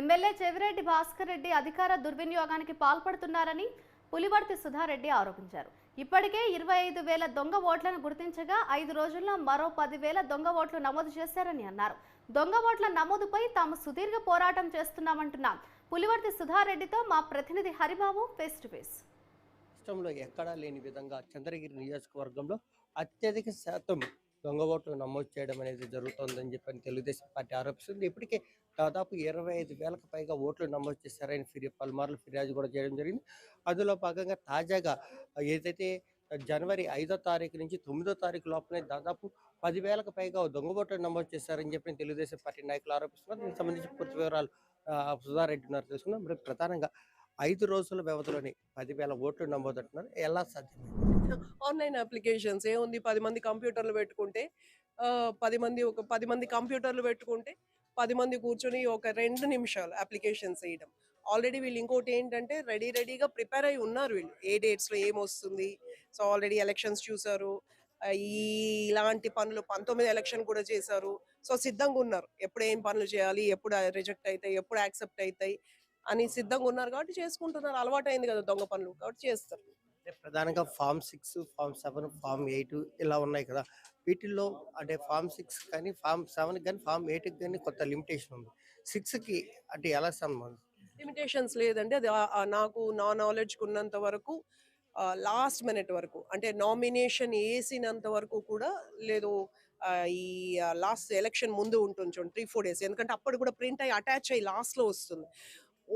MLA Chevireddy Bhaskar Reddy అధికార దుర్వినియోగానికి పాల్పడుతున్నారని పులివర్తి సుధారెడ్డి ఆరోపించారు. ఇప్పటికే 25,000 దొంగ ఓట్లను గుర్తించగా 5 రోజుల్లో మరో 10,000 దొంగ ఓట్లు నమోదు చేశారని అన్నారు. దొంగ ఓట్ల నమోదుపై తాము సుదీర్ఘ పోరాటం చేస్తున్నామంటున్న పులివర్తి సుధారెడ్డితో మా ప్రతినిధి హరిబాబు ఫేస్ టు ఫేస్. రాష్ట్రంలో ఎక్కడా లేని విధంగా చంద్రగిరి నియోజకవర్గంలో అత్యధిక శాతం దొంగ ఓట్లు నమోదు చేయడం అనేది జరుగుతోందని చెప్పని తెలుగుదేశం పార్టీ ఆరోపిస్తుంది. ఇప్పటికే దాదాపు 25,000కు పైగా ఓట్లు నమోదు చేశారని పలుమార్లు ఫిర్యాదు కూడా చేయడం జరిగింది. అందులో భాగంగా తాజాగా ఏదైతే జనవరి 5వ తారీఖు నుంచి 9వ తారీఖు లోపలే దాదాపు 10,000కు పైగా దొంగ ఓట్లు నమోదు చేశారని చెప్పి తెలుగుదేశం పార్టీ నాయకులు ఆరోపిస్తున్నారు. దీనికి సంబంధించి పూర్తి వివరాలు సుధారెడ్డి ఉన్నారు తెలుసుకుందాం. మరి ప్రధానంగా 5 రోజుల వ్యవధిలోనే 10,000 ఓట్లు నమోదంటున్నారు. ఎలా సాధ్యమైంది? ఆన్లైన్ అప్లికేషన్స్ ఏముంది, 10 మంది కంప్యూటర్లు పెట్టుకుంటే 10 మంది కంప్యూటర్లు పెట్టుకుంటే 10 మంది కూర్చొని ఒక 2 నిమిషాలు అప్లికేషన్స్ వేయడం. ఆల్రెడీ వీళ్ళు ఇంకోటి ఏంటంటే రెడీగా ప్రిపేర్ అయి ఉన్నారు. వీళ్ళు ఏ డేట్స్లో ఏమొస్తుంది, సో ఆల్రెడీ ఎలక్షన్స్ చూసారు. ఇలాంటి పనులు 19 ఎలక్షన్ కూడా చేశారు. సో సిద్ధంగా ఉన్నారు, ఎప్పుడు ఏం పనులు చేయాలి, ఎప్పుడు రిజెక్ట్ అవుతాయి, ఎప్పుడు యాక్సెప్ట్ అవుతాయి అని సిద్ధంగా ఉన్నారు. కాబట్టి చేసుకుంటున్నారు. అలవాటు అయింది కదా దొంగ పనులు, కాబట్టి చేస్తారు. ప్రధానంగా ఫామ్ 6, ఫామ్ 7, ఫామ్ 8 ఇలా ఉన్నాయి కదా. వీటిల్లో అంటే ఫామ్ 6 కానీ ఫామ్ 7 కానీ ఫామ్ 8కి కానీ కొత్త లిమిటేషన్ ఉంది. 6కి అంటే ఎలా సంబంధం? లిమిటేషన్స్ లేదండి. అది నాకు నా నాలెడ్జ్కి ఉన్నంత వరకు లాస్ట్ మినిట్ వరకు, అంటే నామినేషన్ వేసినంత వరకు కూడా లేదు. ఈ లాస్ట్ ఎలక్షన్ ముందు ఉంటుంది చూడండి, 3-4 డేస్, ఎందుకంటే అప్పుడు కూడా ప్రింట్ అయ్యి అటాచ్ అయ్యి లాస్ట్లో వస్తుంది.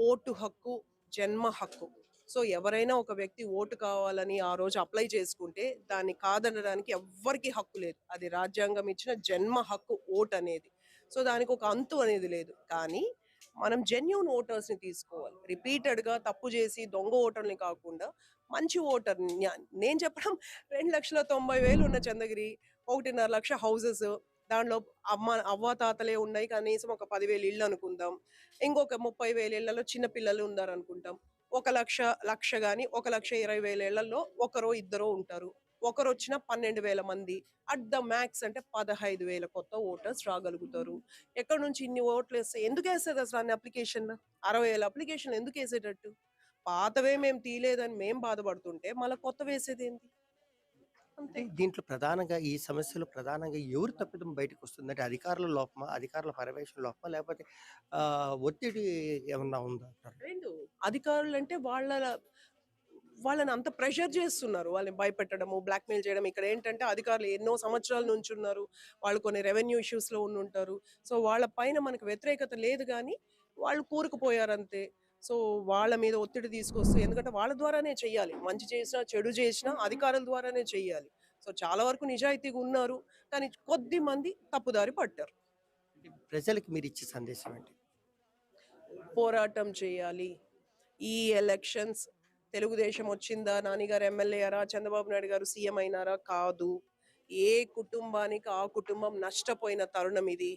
ఓటు హక్కు జన్మ హక్కు. సో ఎవరైనా ఒక వ్యక్తి ఓటు కావాలని ఆ రోజు అప్లై చేసుకుంటే దాన్ని కాదనడానికి ఎవ్వరికి హక్కు లేదు. అది రాజ్యాంగం ఇచ్చిన జన్మ హక్కు ఓటు అనేది. సో దానికి ఒక అంతు అనేది లేదు. కానీ మనం జెన్యూన్ ఓటర్స్ని తీసుకోవాలి. రిపీటెడ్గా తప్పు చేసి దొంగ ఓటర్ని కాకుండా మంచి ఓటర్. నేను చెప్పడం 2,90,000 ఉన్న చంద్రగిరి, 1.5 లక్ష హౌసెస్, దాంట్లో అవ్వ తాతలే ఉన్నాయి, కనీసం ఒక 10,000 ఇళ్ళు అనుకుందాం. ఇంకొక 30,000 ఇళ్లలో చిన్న పిల్లలు ఉన్నారు అనుకుంటాం. 1 లక్ష కానీ 1,20,000 ఇళ్లలో ఒకరో ఇద్దరో ఉంటారు. ఒకరు వచ్చిన 12,000 మంది, అట్ ద మ్యాక్స్ అంటే 15,000 కొత్త ఓటర్స్ రాగలుగుతారు. ఎక్కడి నుంచి ఇన్ని ఓట్లు వేస్తాయి? ఎందుకు వేసేది అసలు అన్ని అప్లికేషన్? 60,000 అప్లికేషన్ ఎందుకు వేసేటట్టు? పాతవే మేము తీయలేదని మేము బాధపడుతుంటే మళ్ళీ కొత్త వేసేది ఏంటి? అంటే దీంట్లో ప్రధానంగా ఈ సమస్యలు ప్రధానంగా ఎవరు తప్పిదం బయటకు వస్తుంది? అంటే అధికారుల లోపమా, అధికారుల పర్యవేక్షణ లోపమా, లేకపోతే ఒత్తిడి ఏమన్నా ఉందా అంటారు? రెండు అధికారులు అంటే వాళ్ళని అంత ప్రెషర్ చేస్తున్నారు. వాళ్ళని భయపెట్టడము, బ్లాక్మెయిల్ చేయడం. ఇక్కడ ఏంటంటే అధికారులు ఎన్నో సంవత్సరాల నుంచి ఉన్నారు, వాళ్ళు కొన్ని రెవెన్యూ ఇష్యూస్లో ఉండుంటారు. సో వాళ్ళ పైన మనకు వ్యతిరేకత లేదు, కానీ వాళ్ళు కూరుకుపోయారు అంతే. సో వాళ్ళ మీద ఒత్తిడి తీసుకొస్తూ, ఎందుకంటే వాళ్ళ ద్వారానే చెయ్యాలి. మంచి చేసినా చెడు చేసినా అధికారుల ద్వారానే చెయ్యాలి. సో చాలా వరకు నిజాయితీగా ఉన్నారు, కానీ కొద్ది మంది తప్పుదారి పట్టారు. అంటే ప్రజలకు మీరు ఇచ్చే సందేశం ఏంటి? పోరాటం చేయాలి. ఈ ఎలక్షన్స్ తెలుగుదేశం వచ్చిందా, నానిగారు ఎమ్మెల్యే అయ్యారా, చంద్రబాబు నాయుడు గారు సీఎం అయినారా? కాదు. ఏ కుటుంబానికి ఆ కుటుంబం నష్టపోయిన తరుణం ఇది.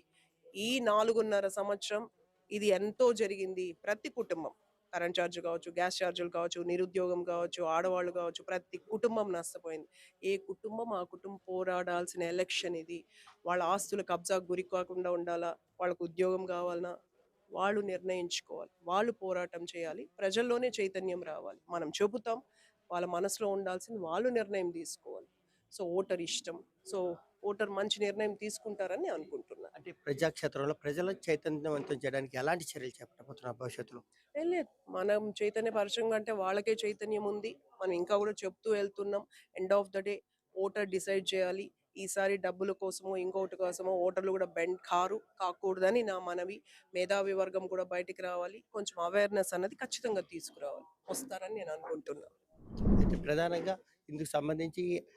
ఈ 4.5 సంవత్సరం ఇది ఎంతో జరిగింది. ప్రతి కుటుంబం, కరెంట్ ఛార్జ్ కావచ్చు, గ్యాస్ ఛార్జీలు కావచ్చు, నిరుద్యోగం కావచ్చు, ఆడవాళ్ళు కావచ్చు, ప్రతి కుటుంబం నష్టపోయింది. ఏ కుటుంబం ఆ కుటుంబం పోరాడాల్సిన ఎలక్షన్ ఇది. వాళ్ళ ఆస్తుల కబ్జాకు గురి కాకుండా ఉండాలా, వాళ్ళకు ఉద్యోగం కావాలన్నా వాళ్ళు నిర్ణయించుకోవాలి. వాళ్ళు పోరాటం చేయాలి. ప్రజల్లోనే చైతన్యం రావాలి. మనం చెబుతాం, వాళ్ళ మనసులో ఉండాల్సింది వాళ్ళు నిర్ణయం తీసుకోవాలి. సో ఓటర్ ఇష్టం. సో ఓటర్ మంచి నిర్ణయం తీసుకుంటారని అనుకుంటున్నా. అంటే ప్రజాక్షేత్రంలో ప్రజల చైతన్యవంతం చేయడానికి ఎలాంటి చర్యలు చేపట్టబోతున్నారు భవిష్యత్తులో? ఏం లేదు, మనం చైతన్యపరచం అంటే వాళ్ళకే చైతన్యం ఉంది. మనం ఇంకా కూడా చెప్తూ వెళ్తున్నాం. End of the day voter decide చేయాలి. ఈసారి డబ్బుల కోసమో ఇంకొకటి కోసమో ఓటర్లు కూడా బెండ్ కాకూడదని నా మనవి. మేధావి వర్గం కూడా బయటికి రావాలి. కొంచెం అవేర్నెస్ అన్నది ఖచ్చితంగా తీసుకురావాలి. వస్తారని నేను అనుకుంటున్నాను. అయితే ప్రధానంగా ఇందుకు సంబంధించి